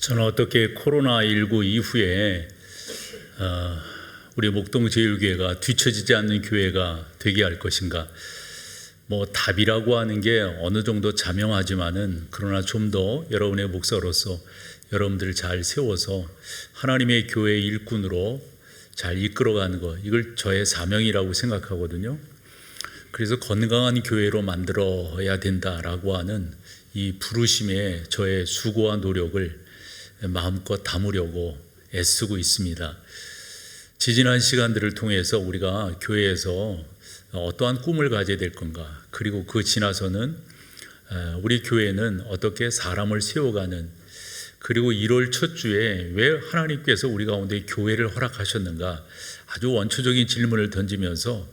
저는 어떻게 코로나19 이후에 우리 목동제일교회가 뒤처지지 않는 교회가 되게 할 것인가. 답이라고 하는 게 어느 정도 자명하지만은 그러나 좀 더 여러분의 목사로서 여러분들을 잘 세워서 하나님의 교회 일꾼으로 잘 이끌어가는 것, 이걸 저의 사명이라고 생각하거든요. 그래서 건강한 교회로 만들어야 된다라고 하는 이 부르심에 저의 수고와 노력을 마음껏 담으려고 애쓰고 있습니다. 지지난 시간들을 통해서 우리가 교회에서 어떠한 꿈을 가져야 될 건가, 그리고 그 지나서는 우리 교회는 어떻게 사람을 세워가는, 그리고 1월 첫 주에 왜 하나님께서 우리 가운데 교회를 허락하셨는가, 아주 원초적인 질문을 던지면서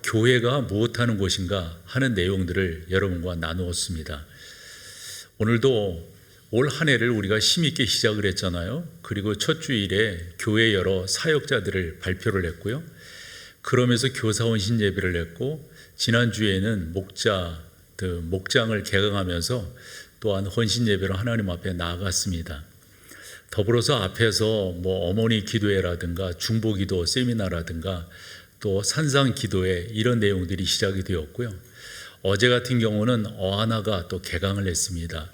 교회가 무엇하는 곳인가 하는 내용들을 여러분과 나누었습니다. 오늘도 올 한 해를 우리가 힘있게 시작을 했잖아요. 그리고 첫 주일에 교회 여러 사역자들을 발표를 했고요. 그러면서 교사원신 예배를 했고, 지난주에는 목장을 개강하면서 또한 헌신 예배로 하나님 앞에 나아갔습니다. 더불어서 앞에서 어머니 기도회라든가 중보기도 세미나라든가 또 산상 기도회, 이런 내용들이 시작이 되었고요. 어제 같은 경우는 어하나가 또 개강을 했습니다.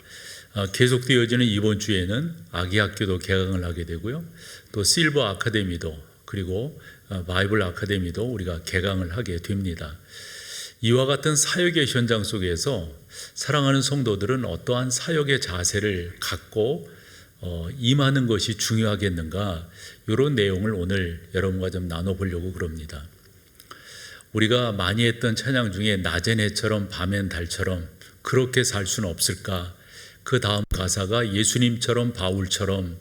계속되어지는 이번 주에는 아기학교도 개강을 하게 되고요. 또 실버 아카데미도, 그리고 바이블 아카데미도 우리가 개강을 하게 됩니다. 이와 같은 사역의 현장 속에서 사랑하는 성도들은 어떠한 사역의 자세를 갖고 임하는 것이 중요하겠는가, 이런 내용을 오늘 여러분과 좀 나눠보려고 그럽니다. 우리가 많이 했던 찬양 중에 낮엔 해처럼 밤엔 달처럼 그렇게 살 수는 없을까, 그 다음 가사가 예수님처럼 바울처럼,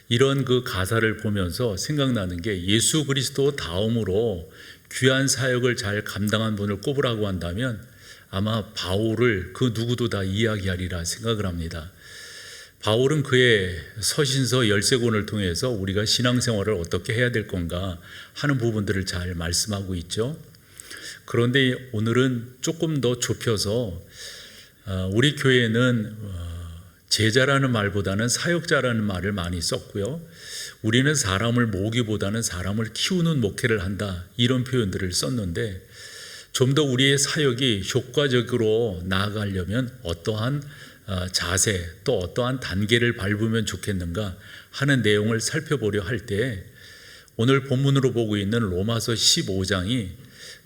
이런 그 가사를 보면서 생각나는 게, 예수 그리스도 다음으로 귀한 사역을 잘 감당한 분을 꼽으라고 한다면 아마 바울을 그 누구도 다 이야기하리라 생각을 합니다. 바울은 그의 서신서 13권을 통해서 우리가 신앙생활을 어떻게 해야 될 건가 하는 부분들을 잘 말씀하고 있죠. 그런데 오늘은 조금 더 좁혀서 우리 교회는 제자라는 말보다는 사역자라는 말을 많이 썼고요. 우리는 사람을 모으기보다는 사람을 키우는 목회를 한다, 이런 표현들을 썼는데, 좀 더 우리의 사역이 효과적으로 나아가려면 어떠한 자세, 또 어떠한 단계를 밟으면 좋겠는가 하는 내용을 살펴보려 할 때, 오늘 본문으로 보고 있는 로마서 15장이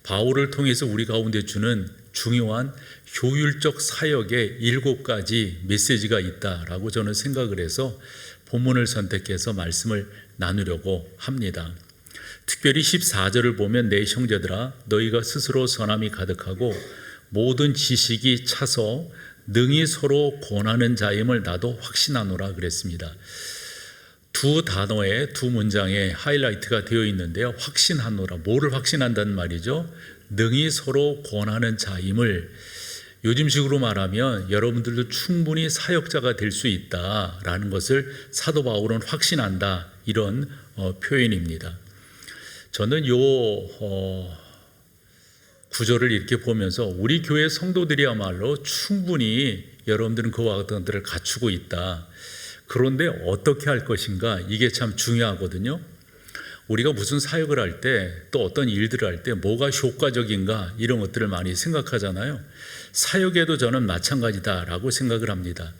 바울을 통해서 우리 가운데 주는 중요한 효율적 사역의 7가지 메시지가 있다라고 저는 생각을 해서 본문을 선택해서 말씀을 나누려고 합니다. 특별히 14절을 보면, 내 형제들아 너희가 스스로 선함이 가득하고 모든 지식이 차서 능히 서로 권하는 자임을 나도 확신하노라 그랬습니다. 두 단어에, 두 문장에 하이라이트가 되어 있는데요. 확신하노라, 뭐를 확신한다는 말이죠? 능히 서로 권하는 자임을, 요즘식으로 말하면 여러분들도 충분히 사역자가 될 수 있다라는 것을 사도 바울은 확신한다, 이런 표현입니다. 저는 이 구절을 이렇게 보면서 우리 교회 성도들이야말로 충분히 여러분들은 그와 같은 것들을 갖추고 있다. 그런데 어떻게 할 것인가, 이게 참 중요하거든요. 우리가 무슨 사역을 할 때, 또 어떤 일들을 할 때 뭐가 효과적인가, 이런 것들을 많이 생각하잖아요. 사역에도 저는 마찬가지다라고 생각을 합니다.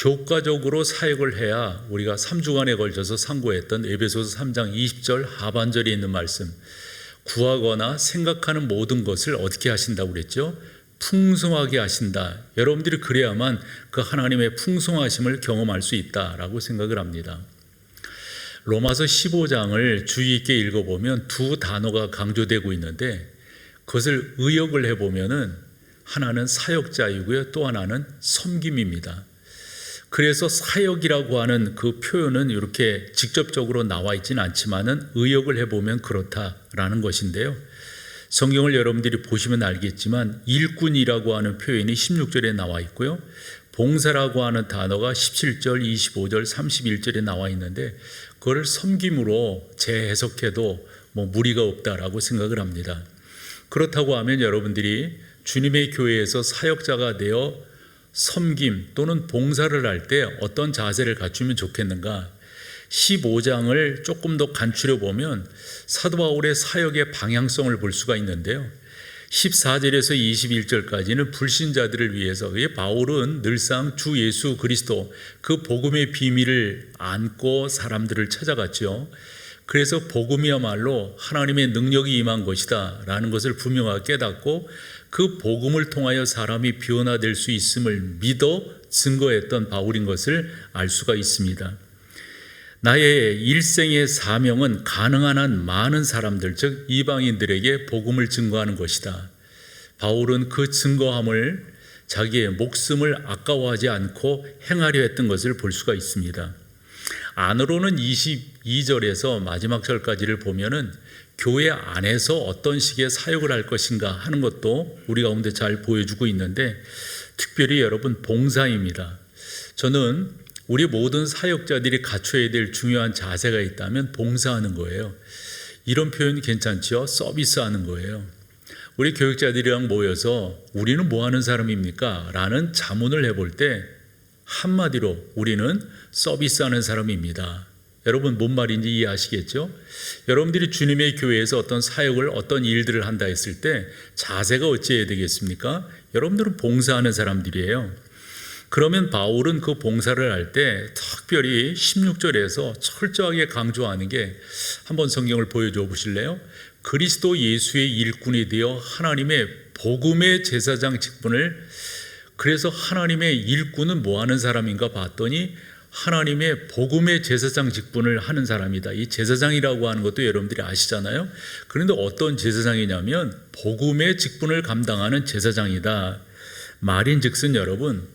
효과적으로 사역을 해야 우리가 3주간에 걸쳐서 상고했던 에베소서 3장 20절 하반절에 있는 말씀, 구하거나 생각하는 모든 것을 어떻게 하신다고 그랬죠? 풍성하게 하신다. 여러분들이 그래야만 그 하나님의 풍성하심을 경험할 수 있다라고 생각을 합니다. 로마서 15장을 주의 있게 읽어보면 두 단어가 강조되고 있는데, 그것을 의역을 해보면은 하나는 사역자이고요, 또 하나는 섬김입니다. 그래서 사역이라고 하는 그 표현은 이렇게 직접적으로 나와 있지는 않지만은 의역을 해보면 그렇다라는 것인데요. 성경을 여러분들이 보시면 알겠지만 일꾼이라고 하는 표현이 16절에 나와 있고요. 봉사라고 하는 단어가 17절, 25절, 31절에 나와 있는데, 그걸 섬김으로 재해석해도 무리가 없다라고 생각을 합니다. 그렇다고 하면 여러분들이 주님의 교회에서 사역자가 되어 섬김 또는 봉사를 할 때 어떤 자세를 갖추면 좋겠는가? 15장을 조금 더 간추려 보면 사도 바울의 사역의 방향성을 볼 수가 있는데요. 14절에서 21절까지는 불신자들을 위해서 바울은 늘상 주 예수 그리스도 그 복음의 비밀을 안고 사람들을 찾아갔죠. 그래서 복음이야말로 하나님의 능력이 임한 것이다 라는 것을 분명하게 깨닫고 그 복음을 통하여 사람이 변화될 수 있음을 믿어 증거했던 바울인 것을 알 수가 있습니다. 나의 일생의 사명은 가능한 한 많은 사람들, 즉 이방인들에게 복음을 증거하는 것이다. 바울은 그 증거함을 자기의 목숨을 아까워하지 않고 행하려 했던 것을 볼 수가 있습니다. 안으로는 22절에서 마지막 절까지를 보면은 교회 안에서 어떤 식의 사역을 할 것인가 하는 것도 우리 가운데 잘 보여주고 있는데, 특별히 여러분 봉사입니다. 저는 우리 모든 사역자들이 갖춰야 될 중요한 자세가 있다면 봉사하는 거예요. 이런 표현 괜찮죠? 서비스하는 거예요. 우리 교육자들이랑 모여서 우리는 뭐 하는 사람입니까? 라는 자문을 해볼 때 한마디로 우리는 서비스하는 사람입니다. 여러분 뭔 말인지 이해하시겠죠? 여러분들이 주님의 교회에서 어떤 사역을 어떤 일들을 한다 했을 때 자세가 어찌해야 되겠습니까? 여러분들은 봉사하는 사람들이에요. 그러면 바울은 그 봉사를 할 때 특별히 16절에서 철저하게 강조하는 게, 한번 성경을 보여줘 보실래요? 그리스도 예수의 일꾼이 되어 하나님의 복음의 제사장 직분을, 그래서 하나님의 일꾼은 뭐 하는 사람인가 봤더니 하나님의 복음의 제사장 직분을 하는 사람이다. 이 제사장이라고 하는 것도 여러분들이 아시잖아요. 그런데 어떤 제사장이냐면 복음의 직분을 감당하는 제사장이다. 말인즉슨 여러분,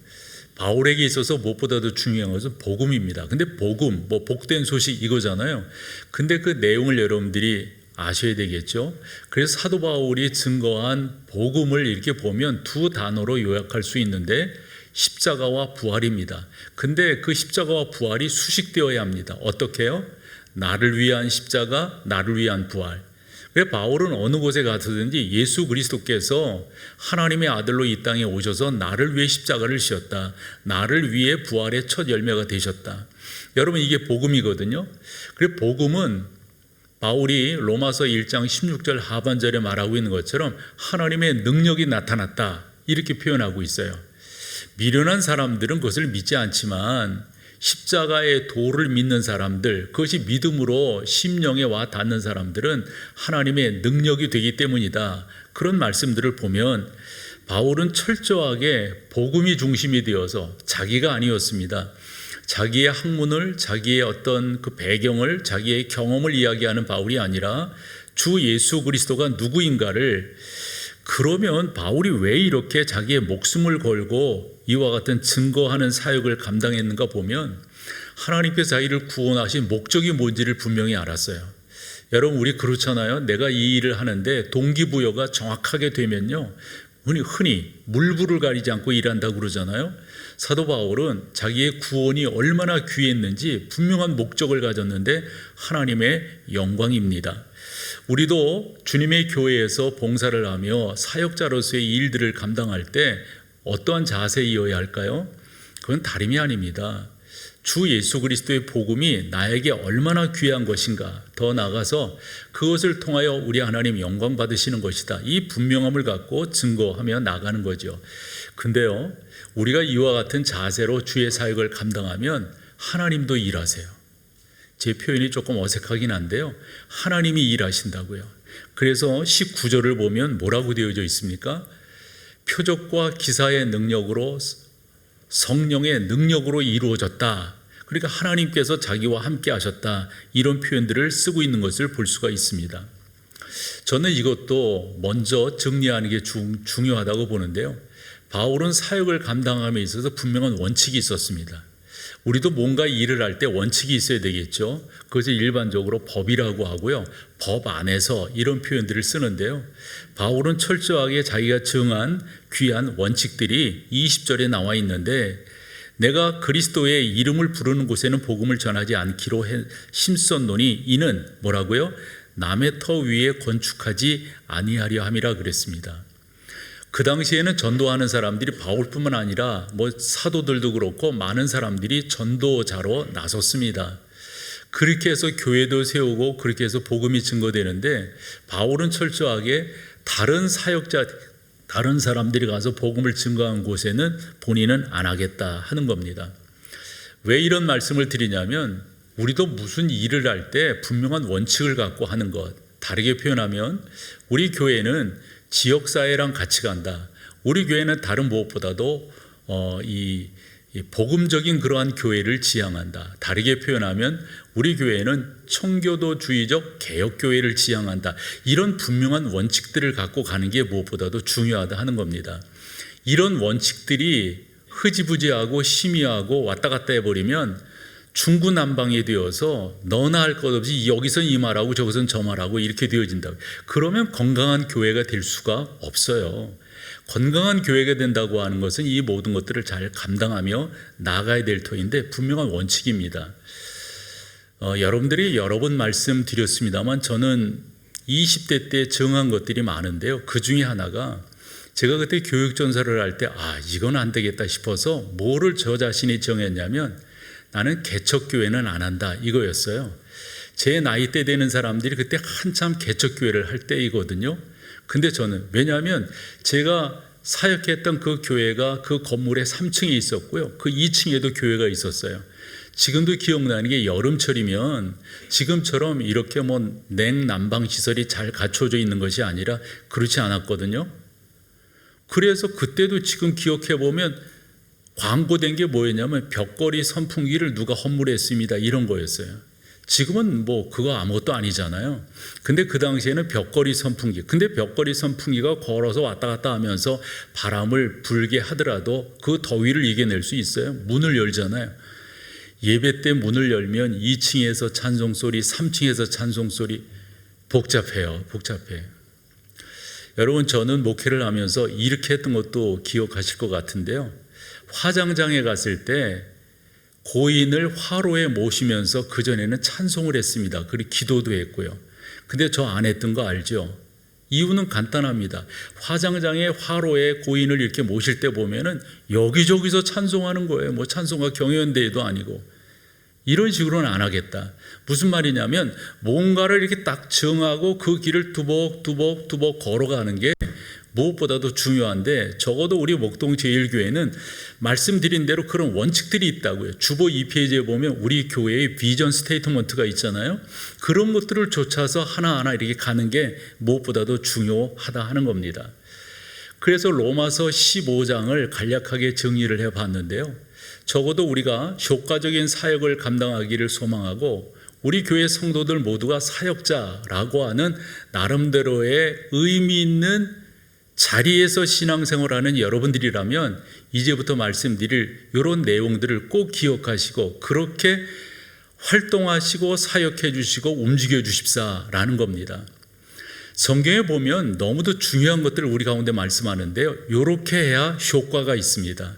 바울에게 있어서 무엇보다도 중요한 것은 복음입니다. 근데 복음, 복된 소식 이거잖아요. 근데 그 내용을 여러분들이 아셔야 되겠죠. 그래서 사도 바울이 증거한 복음을 이렇게 보면 두 단어로 요약할 수 있는데 십자가와 부활입니다. 근데 그 십자가와 부활이 수식되어야 합니다. 어떻게요? 나를 위한 십자가, 나를 위한 부활. 그래서 바울은 어느 곳에 가서든지 예수 그리스도께서 하나님의 아들로 이 땅에 오셔서 나를 위해 십자가를 지었다. 나를 위해 부활의 첫 열매가 되셨다. 여러분 이게 복음이거든요. 그래서 복음은 바울이 로마서 1장 16절 하반절에 말하고 있는 것처럼 하나님의 능력이 나타났다. 이렇게 표현하고 있어요. 미련한 사람들은 그것을 믿지 않지만 십자가의 도를 믿는 사람들, 그것이 믿음으로 심령에 와 닿는 사람들은 하나님의 능력이 되기 때문이다. 그런 말씀들을 보면 바울은 철저하게 복음이 중심이 되어서 자기가 아니었습니다. 자기의 학문을, 자기의 어떤 그 배경을, 자기의 경험을 이야기하는 바울이 아니라 주 예수 그리스도가 누구인가를, 그러면 바울이 왜 이렇게 자기의 목숨을 걸고 이와 같은 증거하는 사역을 감당했는가 보면 하나님께서 자기를 구원하신 목적이 뭔지를 분명히 알았어요. 여러분 우리 그렇잖아요. 내가 이 일을 하는데 동기부여가 정확하게 되면요, 흔히 물불을 가리지 않고 일한다고 그러잖아요. 사도 바울은 자기의 구원이 얼마나 귀했는지 분명한 목적을 가졌는데 하나님의 영광입니다. 우리도 주님의 교회에서 봉사를 하며 사역자로서의 일들을 감당할 때 어떠한 자세이어야 할까요? 그건 다름이 아닙니다. 주 예수 그리스도의 복음이 나에게 얼마나 귀한 것인가, 더 나아가서 그것을 통하여 우리 하나님 영광 받으시는 것이다. 이 분명함을 갖고 증거하며 나가는 거죠. 근데요, 우리가 이와 같은 자세로 주의 사역을 감당하면 하나님도 일하세요. 제 표현이 조금 어색하긴 한데요, 하나님이 일하신다고요. 그래서 19절을 보면 뭐라고 되어져 있습니까? 표적과 기사의 능력으로, 성령의 능력으로 이루어졌다. 그러니까 하나님께서 자기와 함께 하셨다. 이런 표현들을 쓰고 있는 것을 볼 수가 있습니다. 저는 이것도 먼저 정리하는 게 중요하다고 보는데요. 바울은 사역을 감당함에 있어서 분명한 원칙이 있었습니다. 우리도 뭔가 일을 할 때 원칙이 있어야 되겠죠. 그것을 일반적으로 법이라고 하고요, 법 안에서 이런 표현들을 쓰는데요, 바울은 철저하게 자기가 정한 귀한 원칙들이 20절에 나와 있는데, 내가 그리스도의 이름을 부르는 곳에는 복음을 전하지 않기로 힘썼노니 이는 뭐라고요? 남의 터 위에 건축하지 아니하려 함이라 그랬습니다. 그 당시에는 전도하는 사람들이 바울뿐만 아니라 뭐 사도들도 그렇고 많은 사람들이 전도자로 나섰습니다. 그렇게 해서 교회도 세우고 그렇게 해서 복음이 증거되는데 바울은 철저하게 다른 사역자, 다른 사람들이 가서 복음을 증거한 곳에는 본인은 안 하겠다 하는 겁니다. 왜 이런 말씀을 드리냐면 우리도 무슨 일을 할 때 분명한 원칙을 갖고 하는 것, 다르게 표현하면 우리 교회는 지역사회랑 같이 간다. 우리 교회는 다른 무엇보다도 이 복음적인 그러한 교회를 지향한다. 다르게 표현하면 우리 교회는 청교도주의적 개혁교회를 지향한다. 이런 분명한 원칙들을 갖고 가는 게 무엇보다도 중요하다 하는 겁니다. 이런 원칙들이 흐지부지하고 심의하고 왔다 갔다 해버리면 중구난방이 되어서 너나 할 것 없이 여기선 이 말하고 저기선 저 말하고 이렇게 되어진다. 그러면 건강한 교회가 될 수가 없어요. 건강한 교회가 된다고 하는 것은 이 모든 것들을 잘 감당하며 나아가야 될 터인데 분명한 원칙입니다. 여러분들이 여러 번 말씀드렸습니다만 저는 20대 때 정한 것들이 많은데요. 그 중에 하나가 제가 그때 교육전사를 할 때 이건 안 되겠다 싶어서 뭐를 저 자신이 정했냐면 나는 개척교회는 안 한다 이거였어요. 제 나이 때 되는 사람들이 그때 한참 개척교회를 할 때이거든요. 근데 저는 왜냐하면 제가 사역했던 그 교회가 그 건물의 3층에 있었고요. 그 2층에도 교회가 있었어요. 지금도 기억나는 게 여름철이면 지금처럼 이렇게 뭐 냉난방 시설이 잘 갖춰져 있는 것이 아니라 그렇지 않았거든요. 그래서 그때도 지금 기억해 보면 광고된 게 뭐였냐면 벽걸이 선풍기를 누가 헌물했습니다 이런 거였어요. 지금은 뭐 그거 아무것도 아니잖아요. 근데 그 당시에는 벽걸이 선풍기. 근데 벽걸이 선풍기가 걸어서 왔다 갔다 하면서 바람을 불게 하더라도 그 더위를 이겨낼 수 있어요. 문을 열잖아요. 예배 때 문을 열면 2층에서 찬송소리, 3층에서 찬송소리 복잡해요. 여러분 저는 목회를 하면서 이렇게 했던 것도 기억하실 것 같은데요. 화장장에 갔을 때 고인을 화로에 모시면서 그전에는 찬송을 했습니다. 그리고 기도도 했고요. 근데 저 안 했던 거 알죠? 이유는 간단합니다. 화장장에 화로에 고인을 이렇게 모실 때 보면은 여기저기서 찬송하는 거예요. 뭐 찬송가 경연대회도 아니고. 이런 식으로는 안 하겠다. 무슨 말이냐면 뭔가를 이렇게 딱 정하고 그 길을 두벅 걸어가는 게 무엇보다도 중요한데 적어도 우리 목동 제1교회는 말씀드린 대로 그런 원칙들이 있다고요. 주보 2페이지에 보면 우리 교회의 비전 스테이트먼트가 있잖아요. 그런 것들을 쫓아서 하나하나 이렇게 가는 게 무엇보다도 중요하다 하는 겁니다. 그래서 로마서 15장을 간략하게 정리를 해봤는데요. 적어도 우리가 효과적인 사역을 감당하기를 소망하고 우리 교회 성도들 모두가 사역자라고 하는 나름대로의 의미 있는 자리에서 신앙생활하는 여러분들이라면 이제부터 말씀드릴 이런 내용들을 꼭 기억하시고 그렇게 활동하시고 사역해 주시고 움직여 주십사라는 겁니다. 성경에 보면 너무도 중요한 것들을 우리 가운데 말씀하는데요. 이렇게 해야 효과가 있습니다.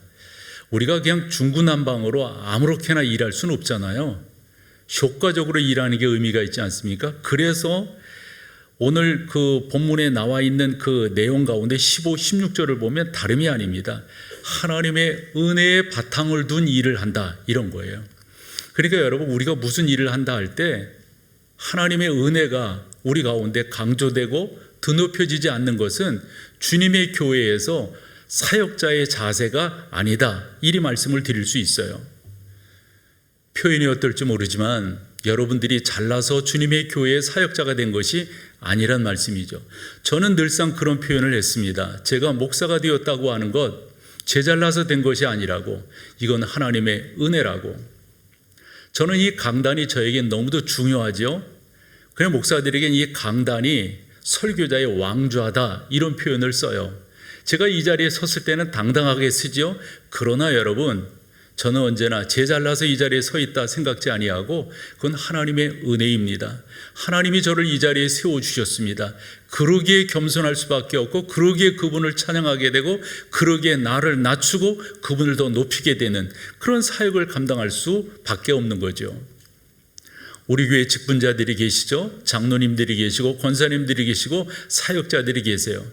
우리가 그냥 중구난방으로 아무렇게나 일할 수는 없잖아요. 효과적으로 일하는 게 의미가 있지 않습니까? 그래서 오늘 그 본문에 나와 있는 그 내용 가운데 15, 16절을 보면 다름이 아닙니다. 하나님의 은혜의 바탕을 둔 일을 한다 이런 거예요. 그러니까 여러분 우리가 무슨 일을 한다 할 때 하나님의 은혜가 우리 가운데 강조되고 드높여지지 않는 것은 주님의 교회에서 사역자의 자세가 아니다. 이리 말씀을 드릴 수 있어요. 표현이 어떨지 모르지만 여러분들이 잘나서 주님의 교회의 사역자가 된 것이 아니란 말씀이죠. 저는 늘상 그런 표현을 했습니다. 제가 목사가 되었다고 하는 것, 제 잘나서 된 것이 아니라고, 이건 하나님의 은혜라고. 저는 이 강단이 저에겐 너무도 중요하죠. 그냥 목사들에겐 이 강단이 설교자의 왕좌다 이런 표현을 써요. 제가 이 자리에 섰을 때는 당당하게 쓰죠. 그러나 여러분 저는 언제나 제 잘나서 이 자리에 서 있다 생각지 아니하고 그건 하나님의 은혜입니다. 하나님이 저를 이 자리에 세워주셨습니다. 그러기에 겸손할 수밖에 없고 그러기에 그분을 찬양하게 되고 그러기에 나를 낮추고 그분을 더 높이게 되는 그런 사역을 감당할 수밖에 없는 거죠. 우리 교회 직분자들이 계시죠. 장로님들이 계시고 권사님들이 계시고 사역자들이 계세요.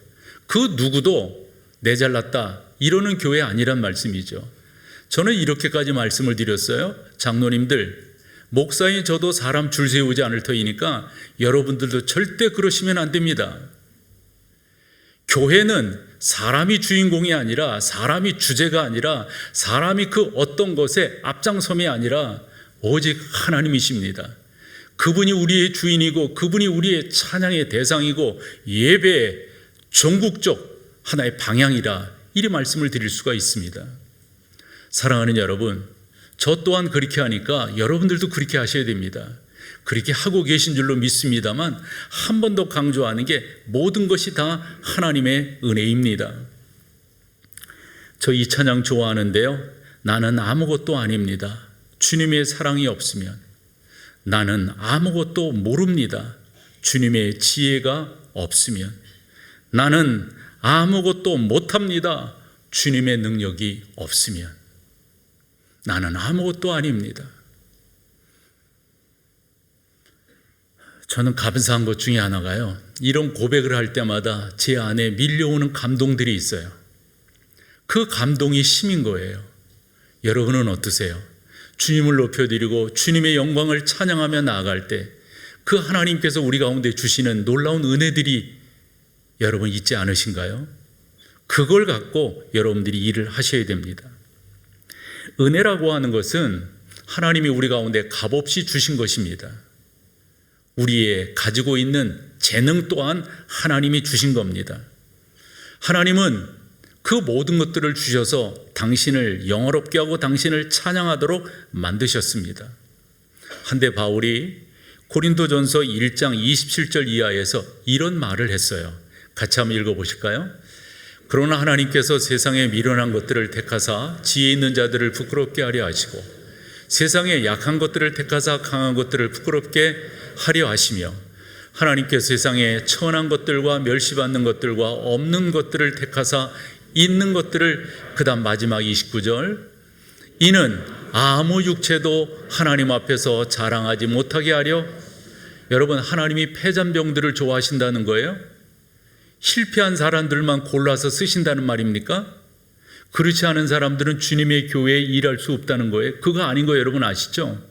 그 누구도 내 잘났다 이러는 교회 아니란 말씀이죠. 저는 이렇게까지 말씀을 드렸어요. 장로님들, 목사인 저도 사람 줄 세우지 않을 터이니까 여러분들도 절대 그러시면 안 됩니다. 교회는 사람이 주인공이 아니라, 사람이 주제가 아니라, 사람이 그 어떤 것에 앞장섬이 아니라 오직 하나님이십니다. 그분이 우리의 주인이고 그분이 우리의 찬양의 대상이고 예배의 전국적 하나의 방향이라, 이리 말씀을 드릴 수가 있습니다. 사랑하는 여러분, 저 또한 그렇게 하니까 여러분들도 그렇게 하셔야 됩니다. 그렇게 하고 계신 줄로 믿습니다만 한 번 더 강조하는 게 모든 것이 다 하나님의 은혜입니다. 저 이 찬양 좋아하는데요. 나는 아무것도 아닙니다. 주님의 사랑이 없으면. 나는 아무것도 모릅니다. 주님의 지혜가 없으면. 나는 아무것도 못합니다. 주님의 능력이 없으면. 나는 아무것도 아닙니다. 저는 감사한 것 중에 하나가요, 이런 고백을 할 때마다 제 안에 밀려오는 감동들이 있어요. 그 감동이 힘인 거예요. 여러분은 어떠세요? 주님을 높여드리고 주님의 영광을 찬양하며 나아갈 때 그 하나님께서 우리 가운데 주시는 놀라운 은혜들이 여러분 있지 않으신가요? 그걸 갖고 여러분들이 일을 하셔야 됩니다. 은혜라고 하는 것은 하나님이 우리 가운데 값없이 주신 것입니다. 우리의 가지고 있는 재능 또한 하나님이 주신 겁니다. 하나님은 그 모든 것들을 주셔서 당신을 영화롭게 하고 당신을 찬양하도록 만드셨습니다. 한데 바울이 고린도전서 1장 27절 이하에서 이런 말을 했어요. 같이 한번 읽어보실까요? 그러나 하나님께서 세상에 미련한 것들을 택하사 지혜 있는 자들을 부끄럽게 하려 하시고 세상에 약한 것들을 택하사 강한 것들을 부끄럽게 하려 하시며 하나님께서 세상에 천한 것들과 멸시받는 것들과 없는 것들을 택하사 있는 것들을, 그 다음 마지막 29절, 이는 아무 육체도 하나님 앞에서 자랑하지 못하게 하려. 여러분, 하나님이 패잔병들을 좋아하신다는 거예요? 실패한 사람들만 골라서 쓰신다는 말입니까? 그렇지 않은 사람들은 주님의 교회에 일할 수 없다는 거예요. 그거 아닌 거 여러분 아시죠?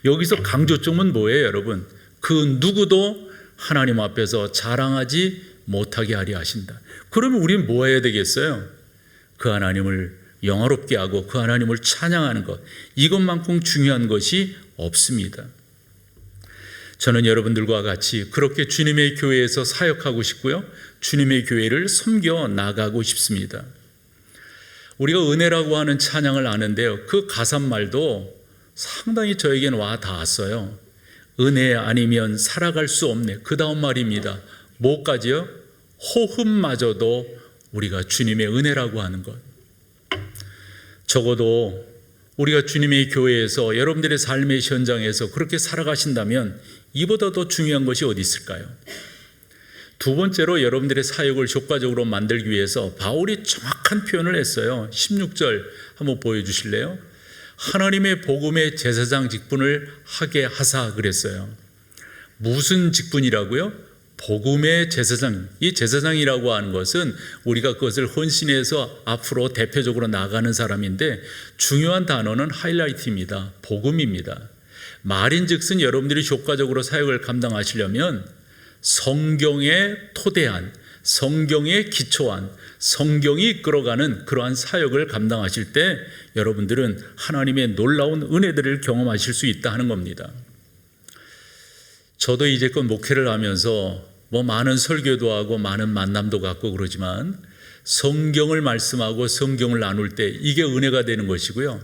여기서 강조점은 뭐예요, 여러분? 그 누구도 하나님 앞에서 자랑하지 못하게 하려 하신다. 그러면 우리는 뭐 해야 되겠어요? 그 하나님을 영화롭게 하고 그 하나님을 찬양하는 것, 이것만큼 중요한 것이 없습니다. 저는 여러분들과 같이 그렇게 주님의 교회에서 사역하고 싶고요, 주님의 교회를 섬겨 나가고 싶습니다. 우리가 은혜라고 하는 찬양을 아는데요, 그 가사말도 상당히 저에게는 와 닿았어요. 은혜 아니면 살아갈 수 없네. 그 다음 말입니다. 뭐까지요? 호흡마저도 우리가 주님의 은혜라고 하는 것. 적어도 우리가 주님의 교회에서 여러분들의 삶의 현장에서 그렇게 살아가신다면 이보다 더 중요한 것이 어디 있을까요? 두 번째로 여러분들의 사역을 효과적으로 만들기 위해서 바울이 정확한 표현을 했어요. 16절 한번 보여주실래요? 하나님의 복음의 제사장 직분을 하게 하사 그랬어요. 무슨 직분이라고요? 복음의 제사장. 이 제사장이라고 하는 것은 우리가 그것을 헌신해서 앞으로 대표적으로 나가는 사람인데, 중요한 단어는 하이라이트입니다. 복음입니다. 말인즉슨 여러분들이 효과적으로 사역을 감당하시려면 성경에 토대한, 성경에 기초한, 성경이 이끌어가는 그러한 사역을 감당하실 때 여러분들은 하나님의 놀라운 은혜들을 경험하실 수 있다 하는 겁니다. 저도 이제껏 목회를 하면서 많은 설교도 하고 많은 만남도 갖고 그러지만 성경을 말씀하고 성경을 나눌 때 이게 은혜가 되는 것이고요.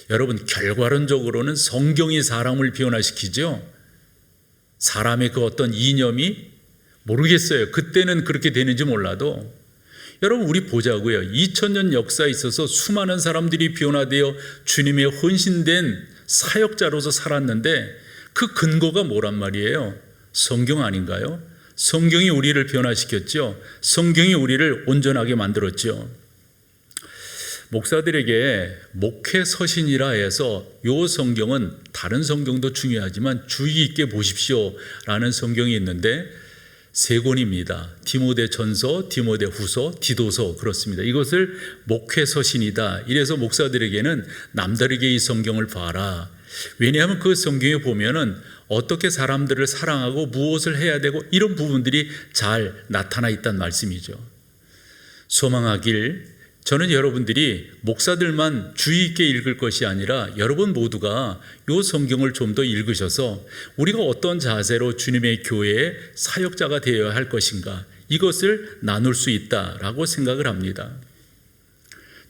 여러분, 결과론적으로는 성경이 사람을 변화시키죠. 사람의 그 어떤 이념이, 모르겠어요. 그때는 그렇게 되는지 몰라도 여러분, 우리 보자고요. 2000년 역사에 있어서 수많은 사람들이 변화되어 주님의 헌신된 사역자로서 살았는데 그 근거가 뭐란 말이에요? 성경 아닌가요? 성경이 우리를 변화시켰죠. 성경이 우리를 온전하게 만들었죠. 목사들에게 목회 서신이라 해서 요 성경은 다른 성경도 중요하지만 주의 있게 보십시오 라는 성경이 있는데, 세 권입니다. 디모데전서, 디모데후서, 디도서 그렇습니다. 이것을 목회서신이다. 이래서 목사들에게는 남다르게 이 성경을 봐라. 왜냐하면 그 성경에 보면은 어떻게 사람들을 사랑하고 무엇을 해야 되고 이런 부분들이 잘 나타나 있다는 말씀이죠. 소망하길 저는 여러분들이 목사들만 주의 있게 읽을 것이 아니라 여러분 모두가 이 성경을 좀 더 읽으셔서 우리가 어떤 자세로 주님의 교회의 사역자가 되어야 할 것인가 이것을 나눌 수 있다라고 생각을 합니다.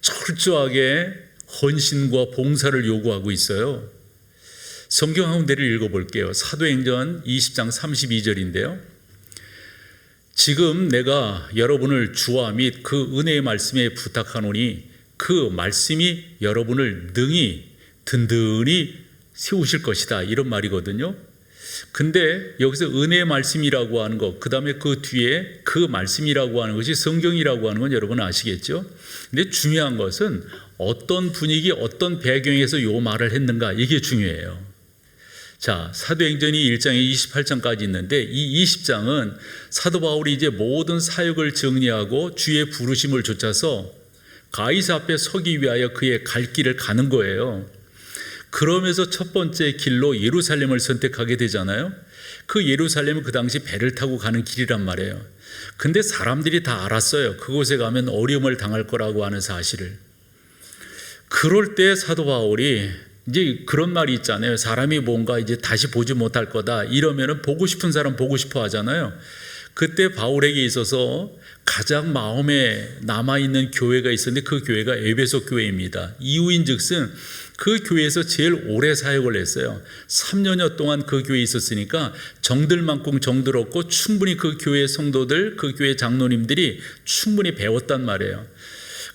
철저하게 헌신과 봉사를 요구하고 있어요. 성경 한 군데를 읽어볼게요. 사도행전 20장 32절인데요. 지금 내가 여러분을 주와 및 그 은혜의 말씀에 부탁하노니 그 말씀이 여러분을 능히 든든히 세우실 것이다. 이런 말이거든요. 근데 여기서 은혜의 말씀이라고 하는 것, 그 다음에 그 뒤에 그 말씀이라고 하는 것이 성경이라고 하는 건 여러분 아시겠죠? 근데 중요한 것은 어떤 분위기, 어떤 배경에서 요 말을 했는가 이게 중요해요. 자, 사도행전이 1장에 28장까지 있는데 이 20장은 사도 바울이 이제 모든 사역을 정리하고 주의 부르심을 좇아서 가이사 앞에 서기 위하여 그의 갈 길을 가는 거예요. 그러면서 첫 번째 길로 예루살렘을 선택하게 되잖아요. 그 예루살렘은 그 당시 배를 타고 가는 길이란 말이에요. 근데 사람들이 다 알았어요. 그곳에 가면 어려움을 당할 거라고 하는 사실을. 그럴 때 사도 바울이 이제 그런 말이 있잖아요. 사람이 뭔가 이제 다시 보지 못할 거다 이러면은 보고 싶은 사람 보고 싶어 하잖아요. 그때 바울에게 있어서 가장 마음에 남아있는 교회가 있었는데 그 교회가 에베소 교회입니다. 이유인즉슨 그 교회에서 제일 오래 사역을 했어요. 3년여 동안 그 교회에 있었으니까 정들만큼 정들었고 충분히 그 교회 성도들, 그 교회 장로님들이 충분히 배웠단 말이에요.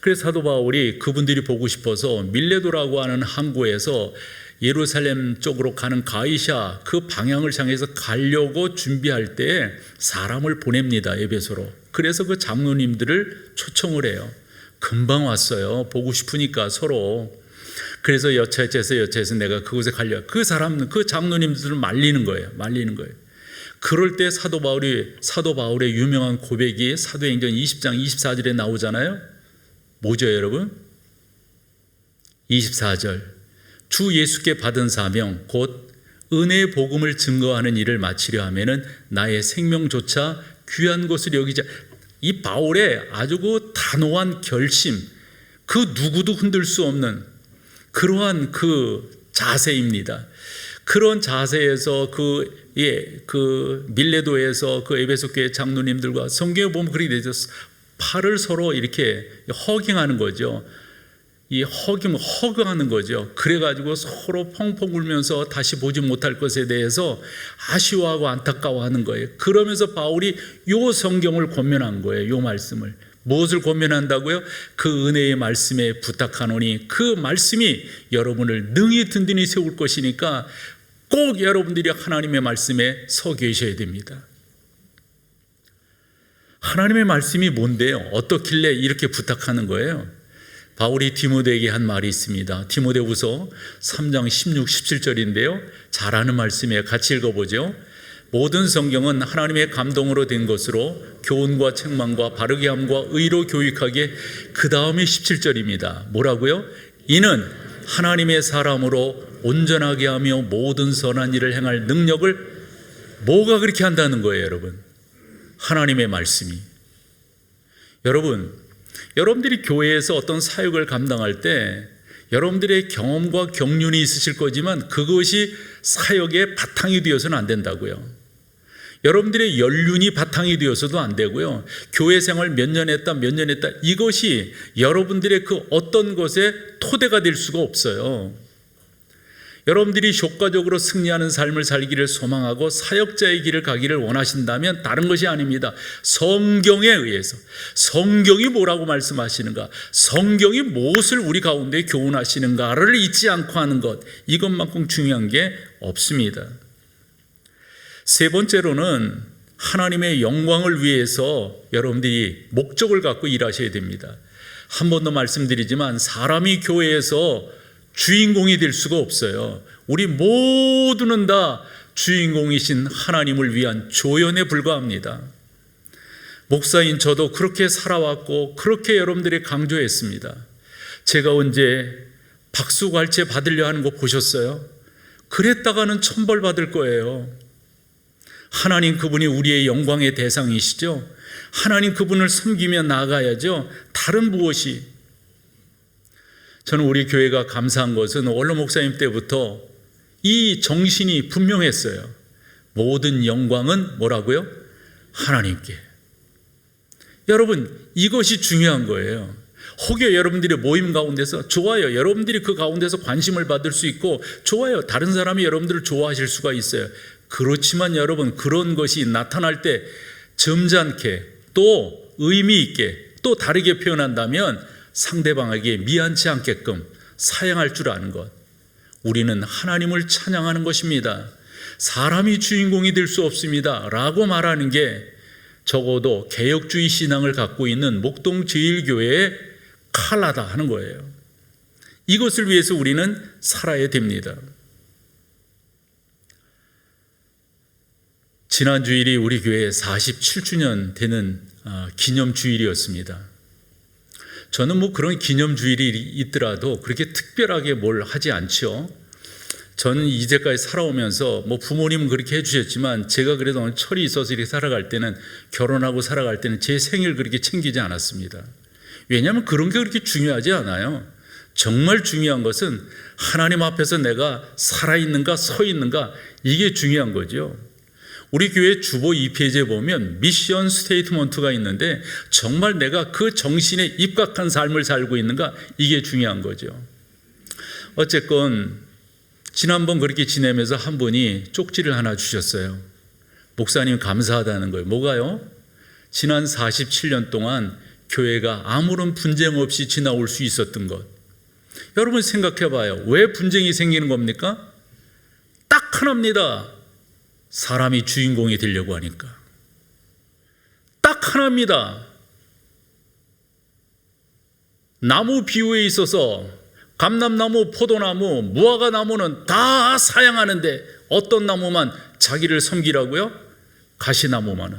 그래서 사도 바울이 그분들이 보고 싶어서 밀레도라고 하는 항구에서 예루살렘 쪽으로 가는 가이샤 그 방향을 향해서 가려고 준비할 때 사람을 보냅니다. 에베소로. 그래서 그 장로님들을 초청을 해요. 금방 왔어요. 보고 싶으니까 서로. 그래서 여차해서 내가 그곳에 가려. 그 사람, 그 장로님들을 말리는 거예요. 그럴 때 사도 바울의 유명한 고백이 사도행전 20장 24절에 나오잖아요. 뭐죠, 여러분? 24절. 주 예수께 받은 사명 곧 은혜의 복음을 증거하는 일을 마치려 하면은 나의 생명조차 귀한 것을 여기자. 이 바울의 아주 그 단호한 결심, 그 누구도 흔들 수 없는 그러한 그 자세입니다. 그런 자세에서 그 밀레도에서 그 에베소 교회 장로님들과 성경에 보면 그렇게 되어 있어서 팔을 서로 이렇게 허깅하는 거죠. 이 허그하는 거죠. 그래가지고 서로 펑펑 울면서 다시 보지 못할 것에 대해서 아쉬워하고 안타까워하는 거예요. 그러면서 바울이 요 성경을 권면한 거예요. 요 말씀을. 무엇을 권면한다고요? 그 은혜의 말씀에 부탁하노니 그 말씀이 여러분을 능히 든든히 세울 것이니까 꼭 여러분들이 하나님의 말씀에 서 계셔야 됩니다. 하나님의 말씀이 뭔데요? 어떻길래 이렇게 부탁하는 거예요? 바울이 디모데에게 한 말이 있습니다. 디모데후서 3장 16, 17절인데요. 잘 아는 말씀이에요. 같이 읽어보죠. 모든 성경은 하나님의 감동으로 된 것으로 교훈과 책망과 바르게 함과 의로 교육하게. 그 다음에 17절입니다. 뭐라고요? 이는 하나님의 사람으로 온전하게 하며 모든 선한 일을 행할 능력을 뭐가 그렇게 한다는 거예요, 여러분? 하나님의 말씀이. 여러분들이 교회에서 어떤 사역을 감당할 때 여러분들의 경험과 경륜이 있으실 거지만 그것이 사역의 바탕이 되어서는 안 된다고요. 여러분들의 연륜이 바탕이 되어서도 안 되고요. 교회 생활 몇 년 했다 이것이 여러분들의 그 어떤 것에 토대가 될 수가 없어요. 여러분들이 효과적으로 승리하는 삶을 살기를 소망하고 사역자의 길을 가기를 원하신다면 다른 것이 아닙니다. 성경에 의해서, 성경이 뭐라고 말씀하시는가, 성경이 무엇을 우리 가운데 교훈하시는가를 잊지 않고 하는 것, 이것만큼 중요한 게 없습니다. 세 번째로는 하나님의 영광을 위해서 여러분들이 목적을 갖고 일하셔야 됩니다. 한 번 더 말씀드리지만 사람이 교회에서 주인공이 될 수가 없어요. 우리 모두는 다 주인공이신 하나님을 위한 조연에 불과합니다. 목사인 저도 그렇게 살아왔고 그렇게 여러분들이 강조했습니다. 제가 언제 박수갈채 받으려 하는 거 보셨어요? 그랬다가는 천벌 받을 거예요. 하나님 그분이 우리의 영광의 대상이시죠. 하나님 그분을 섬기며 나아가야죠. 다른 무엇이. 저는 우리 교회가 감사한 것은 원로 목사님 때부터 이 정신이 분명했어요. 모든 영광은 뭐라고요? 하나님께. 여러분, 이것이 중요한 거예요. 혹여 여러분들이 모임 가운데서 좋아요. 여러분들이 그 가운데서 관심을 받을 수 있고 좋아요. 다른 사람이 여러분들을 좋아하실 수가 있어요. 그렇지만 여러분, 그런 것이 나타날 때 점잖게 또 의미 있게 또 다르게 표현한다면 상대방에게 미안치 않게끔 사양할 줄 아는 것. 우리는 하나님을 찬양하는 것입니다. 사람이 주인공이 될 수 없습니다 라고 말하는 게 적어도 개혁주의 신앙을 갖고 있는 목동제일교회의 칼라다 하는 거예요. 이것을 위해서 우리는 살아야 됩니다. 지난 주일이 우리 교회 47주년 되는 기념주일이었습니다. 저는 뭐 그런 기념주일이 있더라도 그렇게 특별하게 뭘 하지 않죠. 저는 이제까지 살아오면서 뭐 부모님은 그렇게 해주셨지만 제가 그래도 오늘 철이 있어서 이렇게 살아갈 때는, 결혼하고 살아갈 때는 제 생일 그렇게 챙기지 않았습니다. 왜냐하면 그런 게 그렇게 중요하지 않아요. 정말 중요한 것은 하나님 앞에서 내가 살아있는가 서 있는가, 이게 중요한 거죠. 우리 교회 주보 2페이지에 보면 미션 스테이트먼트가 있는데 정말 내가 그 정신에 입각한 삶을 살고 있는가, 이게 중요한 거죠. 어쨌건 지난번 그렇게 지내면서 한 분이 쪽지를 하나 주셨어요. 목사님 감사하다는 거예요. 뭐가요? 지난 47년 동안 교회가 아무런 분쟁 없이 지나올 수 있었던 것. 여러분 생각해 봐요. 왜 분쟁이 생기는 겁니까? 딱 하나입니다. 사람이 주인공이 되려고 하니까. 딱 하나입니다. 나무 비유에 있어서 감람나무, 포도나무, 무화과나무는 다 사양하는데 어떤 나무만 자기를 섬기라고요? 가시나무만은.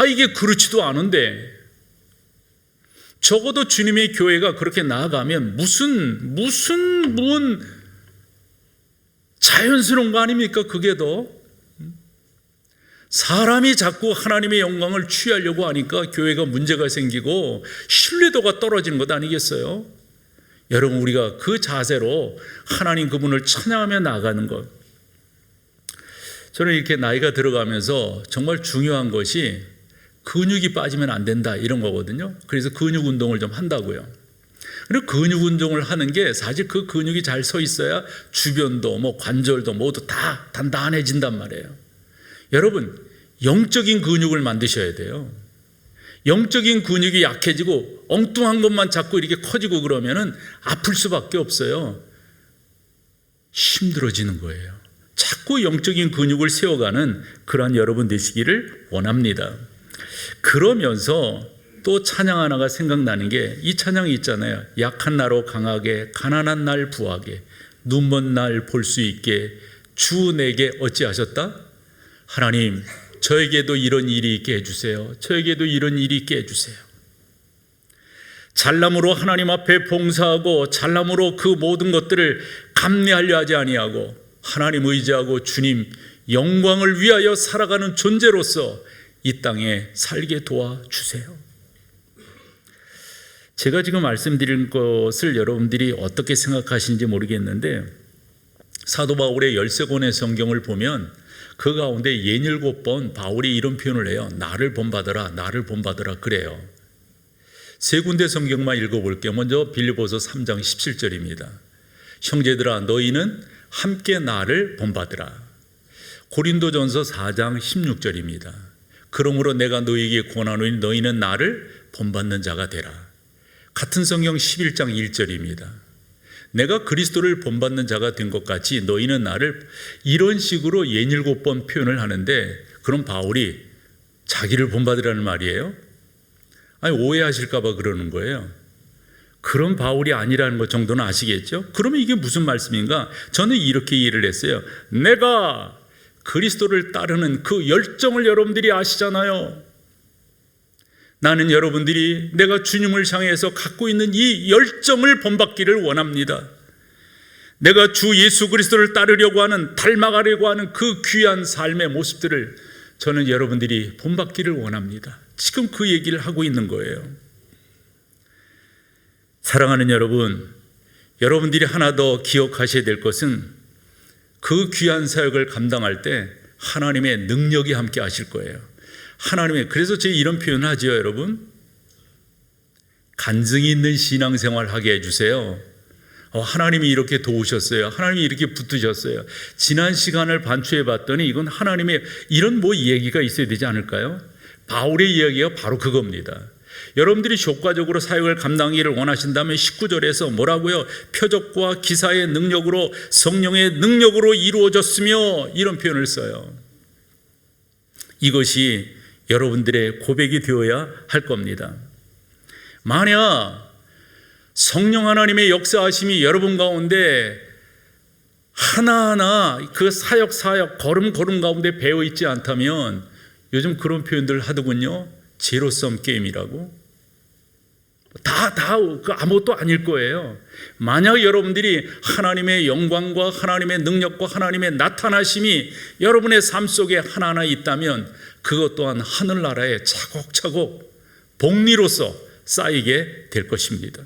이게 그렇지도 않은데, 적어도 주님의 교회가 그렇게 나아가면 무슨 자연스러운 거 아닙니까? 그게 더 사람이 자꾸 하나님의 영광을 취하려고 하니까 교회가 문제가 생기고 신뢰도가 떨어지는 것 아니겠어요? 여러분, 우리가 그 자세로 하나님 그분을 찬양하며 나아가는 것. 저는 이렇게 나이가 들어가면서 정말 중요한 것이 근육이 빠지면 안 된다, 이런 거거든요. 그래서 근육 운동을 좀 한다고요. 그리고 근육 운동을 하는 게 사실 그 근육이 잘 서 있어야 주변도 뭐 관절도 모두 다 단단해진단 말이에요. 여러분, 영적인 근육을 만드셔야 돼요. 영적인 근육이 약해지고 엉뚱한 것만 자꾸 이렇게 커지고 그러면은 아플 수밖에 없어요. 힘들어지는 거예요. 자꾸 영적인 근육을 세워가는 그러한 여러분 되시기를 원합니다. 그러면서 또 찬양 하나가 생각나는 게 이 찬양이 있잖아요. 약한 나로 강하게, 가난한 날 부하게, 눈먼 날 볼 수 있게, 주 내게 어찌하셨다? 하나님, 저에게도 이런 일이 있게 해주세요. 저에게도 이런 일이 있게 해주세요. 잘남으로 하나님 앞에 봉사하고 잘남으로 그 모든 것들을 감내하려 하지 아니하고 하나님 의지하고 주님 영광을 위하여 살아가는 존재로서 이 땅에 살게 도와주세요. 제가 지금 말씀드린 것을 여러분들이 어떻게 생각하시는지 모르겠는데, 사도 바울의 13권의 성경을 보면 그 가운데 67번 바울이 이런 표현을 해요. 나를 본받으라, 나를 본받으라 그래요. 세 군데 성경만 읽어볼게요. 먼저 빌립보서 3장 17절입니다. 형제들아, 너희는 함께 나를 본받으라. 고린도전서 4장 16절입니다. 그러므로 내가 너희에게 권하노니 너희는 나를 본받는 자가 되라. 같은 성경 11장 1절입니다. 내가 그리스도를 본받는 자가 된 것 같이 너희는 나를, 이런 식으로 67번 표현을 하는데, 그럼 바울이 자기를 본받으라는 말이에요? 오해하실까 봐 그러는 거예요. 그런 바울이 아니라는 것 정도는 아시겠죠? 그러면 이게 무슨 말씀인가? 저는 이렇게 이해를 했어요. 내가 그리스도를 따르는 그 열정을 여러분들이 아시잖아요. 나는 여러분들이 내가 주님을 향해서 갖고 있는 이 열정을 본받기를 원합니다. 내가 주 예수 그리스도를 따르려고 하는, 닮아가려고 하는 그 귀한 삶의 모습들을 저는 여러분들이 본받기를 원합니다. 지금 그 얘기를 하고 있는 거예요. 사랑하는 여러분, 여러분들이 하나 더 기억하셔야 될 것은 그 귀한 사역을 감당할 때 하나님의 능력이 함께 하실 거예요. 그래서 제가 이런 표현을 하죠, 여러분. 간증이 있는 신앙생활 하게 해주세요. 하나님이 이렇게 도우셨어요. 하나님이 이렇게 붙으셨어요. 지난 시간을 반추해 봤더니 이건 하나님의 이런 이야기가 있어야 되지 않을까요? 바울의 이야기가 바로 그겁니다. 여러분들이 효과적으로 사역을 감당하기를 원하신다면 19절에서 뭐라고요? 표적과 기사의 능력으로, 성령의 능력으로 이루어졌으며, 이런 표현을 써요. 이것이 여러분들의 고백이 되어야 할 겁니다. 만약 성령 하나님의 역사하심이 여러분 가운데 하나하나 그 사역 걸음걸음 가운데 배어 있지 않다면, 요즘 그런 표현들 하더군요. 제로섬 게임이라고. 다 아무것도 아닐 거예요. 만약 여러분들이 하나님의 영광과 하나님의 능력과 하나님의 나타나심이 여러분의 삶 속에 하나하나 있다면 그것 또한 하늘나라에 차곡차곡 복리로서 쌓이게 될 것입니다.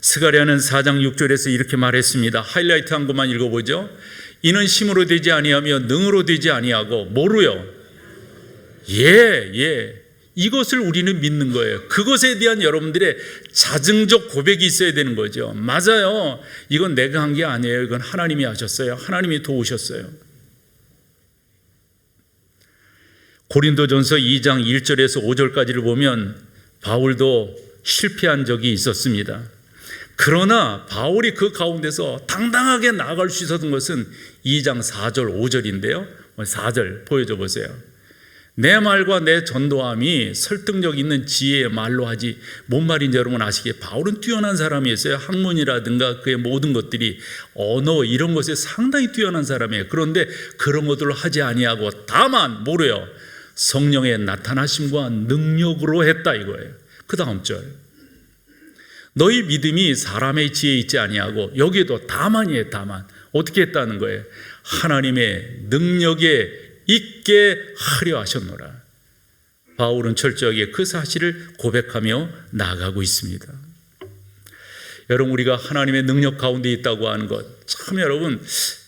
스가랴는 4장 6절에서 이렇게 말했습니다. 하이라이트 한 것만 읽어보죠. 이는 힘으로 되지 아니하며 능으로 되지 아니하고 뭐로요? 이것을 우리는 믿는 거예요. 그것에 대한 여러분들의 자증적 고백이 있어야 되는 거죠. 맞아요. 이건 내가 한 게 아니에요. 이건 하나님이 하셨어요. 하나님이 도우셨어요. 고린도전서 2장 1절에서 5절까지를 보면 바울도 실패한 적이 있었습니다. 그러나 바울이 그 가운데서 당당하게 나아갈 수 있었던 것은 2장 4절 5절인데요. 4절 보여줘 보세요. 내 말과 내 전도함이 설득력 있는 지혜의 말로 하지, 뭔 말인지 여러분 아시기에 바울은 뛰어난 사람이었어요. 학문이라든가 그의 모든 것들이, 언어 이런 것에 상당히 뛰어난 사람이에요. 그런데 그런 것들을 하지 아니하고 다만 뭐래요? 성령의 나타나심과 능력으로 했다 이거예요. 그 다음 절, 너희 믿음이 사람의 지혜에 있지 아니하고, 여기에도 다만이에요. 다만 어떻게 했다는 거예요? 하나님의 능력에 있게 하려 하셨노라. 바울은 철저하게 그 사실을 고백하며 나아가고 있습니다. 여러분, 우리가 하나님의 능력 가운데 있다고 하는 것, 참 여러분,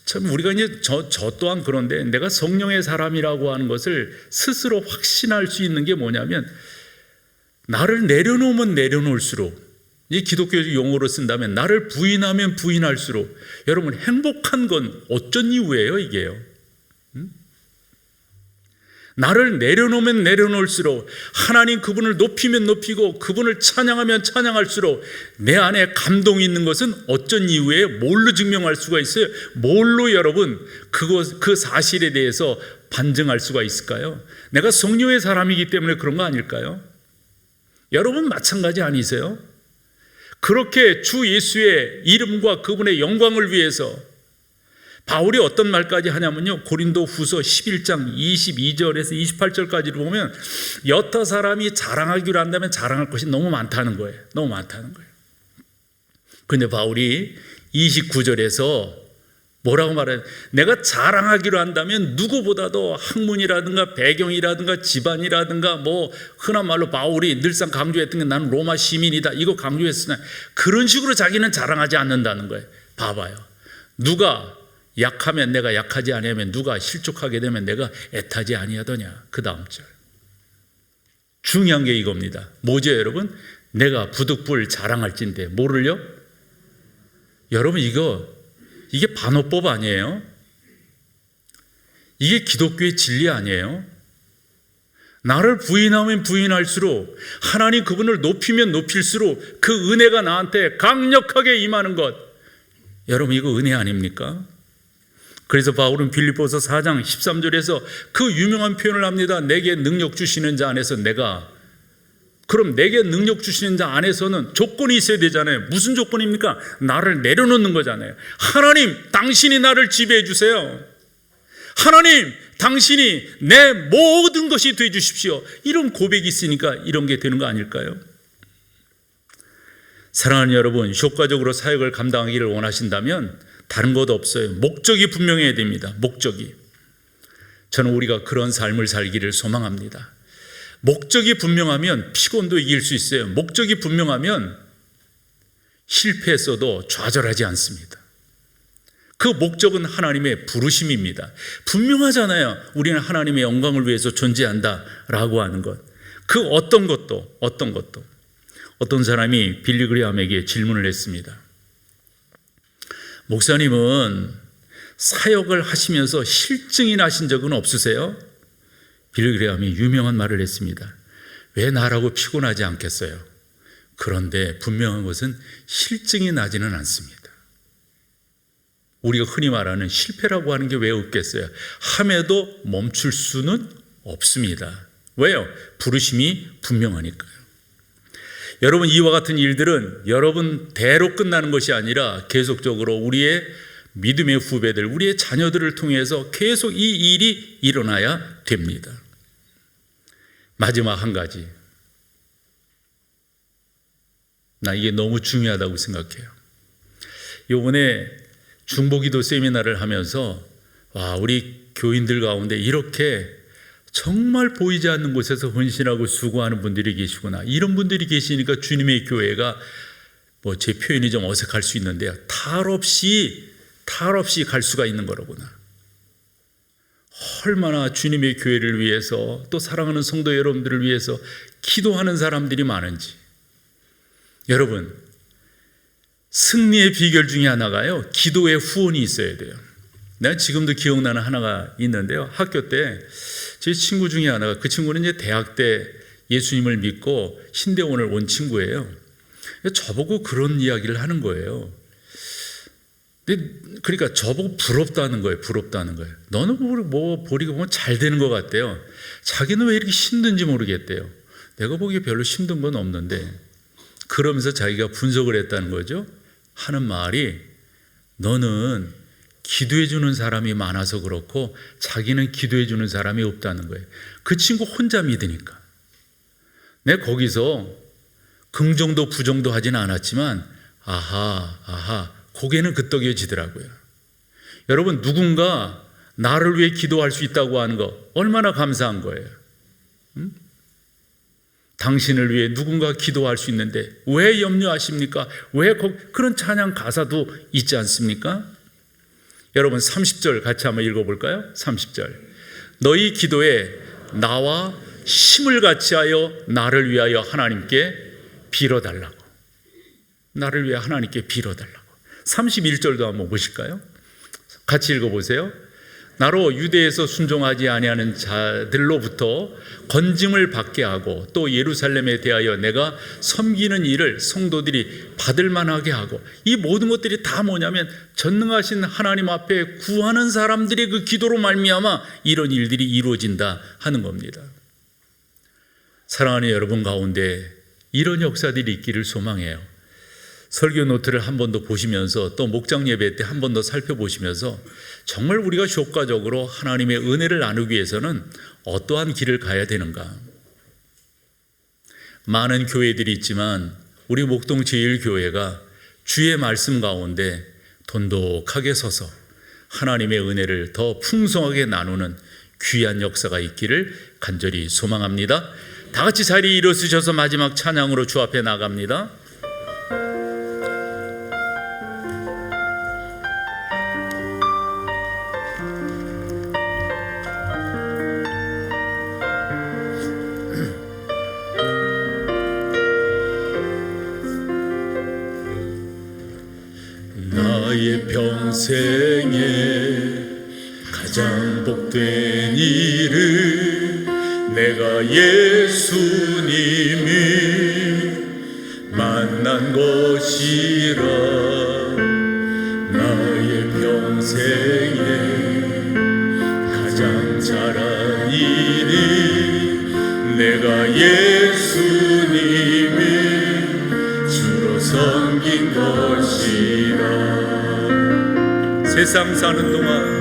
참 우리가 이제 저 또한 그런데 내가 성령의 사람이라고 하는 것을 스스로 확신할 수 있는 게 뭐냐면, 나를 내려놓으면 내려놓을수록, 이 기독교 용어로 쓴다면 나를 부인하면 부인할수록, 여러분 행복한 건 어쩐 이유예요 이게요? 나를 내려놓으면 내려놓을수록, 하나님 그분을 높이면 높이고 그분을 찬양하면 찬양할수록 내 안에 감동이 있는 것은 어쩐 이유에, 뭘로 증명할 수가 있어요? 뭘로 여러분 그 사실에 대해서 반증할 수가 있을까요? 내가 성령의 사람이기 때문에 그런 거 아닐까요? 여러분 마찬가지 아니세요? 그렇게 주 예수의 이름과 그분의 영광을 위해서 바울이 어떤 말까지 하냐면요, 고린도 후서 11장 22절에서 28절까지를 보면 여타 사람이 자랑하기로 한다면 자랑할 것이 너무 많다는 거예요. 너무 많다는 거예요. 그런데 바울이 29절에서 뭐라고 말해요? 내가 자랑하기로 한다면 누구보다도 학문이라든가 배경이라든가 집안이라든가, 흔한 말로 바울이 늘상 강조했던 게 나는 로마 시민이다 이거 강조했으나, 그런 식으로 자기는 자랑하지 않는다는 거예요. 봐봐요. 누가 약하면 내가 약하지 아니하면, 누가 실족하게 되면 내가 애타지 아니하더냐. 그 다음 절, 중요한 게 이겁니다. 뭐죠 여러분? 내가 부득불 자랑할진대 뭐를요? 여러분 이게 반어법 아니에요? 이게 기독교의 진리 아니에요? 나를 부인하면 부인할수록, 하나님 그분을 높이면 높일수록 그 은혜가 나한테 강력하게 임하는 것, 여러분 이거 은혜 아닙니까? 그래서 바울은 빌립보서 4장 13절에서 그 유명한 표현을 합니다. 내게 능력 주시는 자 안에서 그럼 내게 능력 주시는 자 안에서는 조건이 있어야 되잖아요. 무슨 조건입니까? 나를 내려놓는 거잖아요. 하나님 당신이 나를 지배해 주세요. 하나님, 당신이 내 모든 것이 되어 주십시오. 이런 고백이 있으니까 이런 게 되는 거 아닐까요? 사랑하는 여러분, 효과적으로 사역을 감당하기를 원하신다면 다른 것 없어요. 목적이 분명해야 됩니다. 목적이. 저는 우리가 그런 삶을 살기를 소망합니다. 목적이 분명하면 피곤도 이길 수 있어요. 목적이 분명하면 실패했어도 좌절하지 않습니다. 그 목적은 하나님의 부르심입니다. 분명하잖아요. 우리는 하나님의 영광을 위해서 존재한다라고 하는 것. 그 어떤 것도 어떤 사람이 빌리 그레이엄에게 질문을 했습니다. 목사님은 사역을 하시면서 실증이 나신 적은 없으세요? 빌리 그레이엄이 유명한 말을 했습니다. 왜 나라고 피곤하지 않겠어요? 그런데 분명한 것은 실증이 나지는 않습니다. 우리가 흔히 말하는 실패라고 하는 게 왜 없겠어요? 함에도 멈출 수는 없습니다. 왜요? 부르심이 분명하니까요. 여러분, 이와 같은 일들은 여러분 대로 끝나는 것이 아니라 계속적으로 우리의 믿음의 후배들, 우리의 자녀들을 통해서 계속 이 일이 일어나야 됩니다. 마지막 한 가지. 나 이게 너무 중요하다고 생각해요. 이번에 중보기도 세미나를 하면서 우리 교인들 가운데 이렇게 정말 보이지 않는 곳에서 헌신하고 수고하는 분들이 계시구나. 이런 분들이 계시니까 주님의 교회가 제 표현이 좀 어색할 수 있는데요. 탈 없이 갈 수가 있는 거로구나. 얼마나 주님의 교회를 위해서 또 사랑하는 성도 여러분들을 위해서 기도하는 사람들이 많은지. 여러분, 승리의 비결 중에 하나가요, 기도의 후원이 있어야 돼요. 내가 지금도 기억나는 하나가 있는데요. 학교 때 제 친구 중에 하나가, 그 친구는 이제 대학 때 예수님을 믿고 신대원을 온 친구예요. 저보고 그런 이야기를 하는 거예요. 그러니까 저보고 부럽다는 거예요. 너는 보리가 보면 잘 되는 것 같대요. 자기는 왜 이렇게 힘든지 모르겠대요. 내가 보기에 별로 힘든 건 없는데, 그러면서 자기가 분석을 했다는 거죠. 하는 말이, 너는 기도해 주는 사람이 많아서 그렇고 자기는 기도해 주는 사람이 없다는 거예요. 그 친구 혼자 믿으니까. 내가 거기서 긍정도 부정도 하지는 않았지만 아하 고개는 끄덕여지더라고요. 여러분, 누군가 나를 위해 기도할 수 있다고 하는 거 얼마나 감사한 거예요. 당신을 위해 누군가 기도할 수 있는데 왜 염려하십니까? 왜 그런 찬양 가사도 있지 않습니까? 여러분, 30절 같이 한번 읽어볼까요? 30절. 너희 기도에 나와 힘을 같이 하여 나를 위하여 하나님께 빌어달라고. 나를 위해 하나님께 빌어달라고. 31절도 한번 보실까요? 같이 읽어보세요. 나로 유대에서 순종하지 아니하는 자들로부터 건짐을 받게 하고 또 예루살렘에 대하여 내가 섬기는 일을 성도들이 받을 만하게 하고, 이 모든 것들이 다 뭐냐면 전능하신 하나님 앞에 구하는 사람들의 그 기도로 말미암아 이런 일들이 이루어진다 하는 겁니다. 사랑하는 여러분 가운데 이런 역사들이 있기를 소망해요. 설교 노트를 한 번 더 보시면서 또 목장 예배 때 한 번 더 살펴보시면서 정말 우리가 효과적으로 하나님의 은혜를 나누기 위해서는 어떠한 길을 가야 되는가. 많은 교회들이 있지만 우리 목동 제1교회가 주의 말씀 가운데 돈독하게 서서 하나님의 은혜를 더 풍성하게 나누는 귀한 역사가 있기를 간절히 소망합니다. 다 같이 자리에 일어서셔서 마지막 찬양으로 주 앞에 나갑니다. 나의 평생에 가장 복된 일을 내가 예수님이 만난 것이라. 나의 평생에 가장 잘한 일이 내가 예수님을 주로 섬긴 것이라. 세상 사는 동안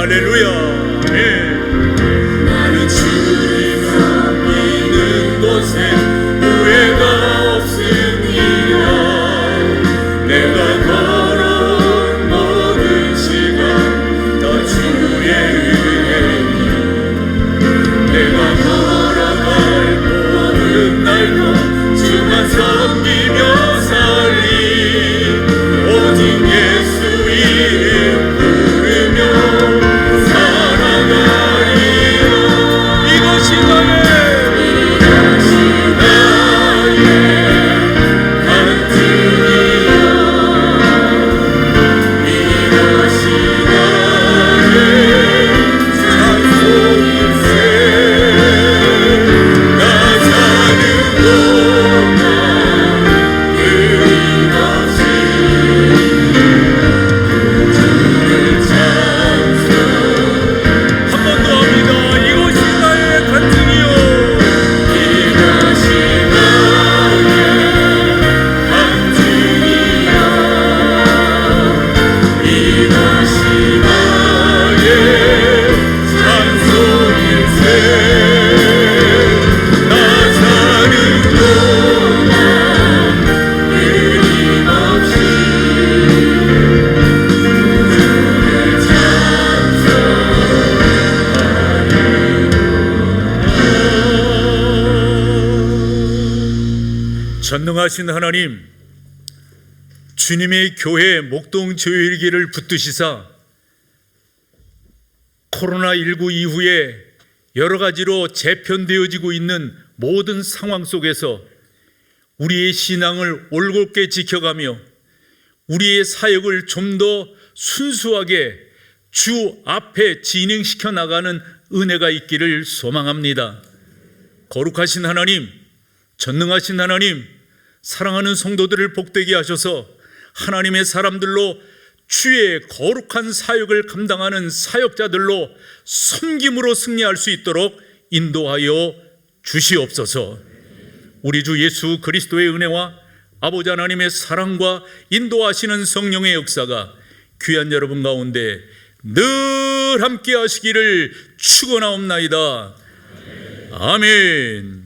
할렐루야. 아멘. 나는 주님을 믿는 곳에 후회가 없으니라. 내가 걸어온 모든 시간 다 주의 은혜니. 내가 걸어갈 모든 날도 주만 섬기며 살리. 오직 예수 이름 부르며 살아가리라. 이것이 나의 전능하신 하나님, 주님의 교회 목동 제일교회를 붙드시사 코로나19 이후에 여러 가지로 재편되어지고 있는 모든 상황 속에서 우리의 신앙을 올곧게 지켜가며 우리의 사역을 좀 더 순수하게 주 앞에 진행시켜 나가는 은혜가 있기를 소망합니다. 거룩하신 하나님, 전능하신 하나님, 사랑하는 성도들을 복되게 하셔서 하나님의 사람들로 주의 거룩한 사역을 감당하는 사역자들로 섬김으로 승리할 수 있도록 인도하여 주시옵소서. 우리 주 예수 그리스도의 은혜와 아버지 하나님의 사랑과 인도하시는 성령의 역사가 귀한 여러분 가운데 늘 함께 하시기를 축원하옵나이다. 아멘.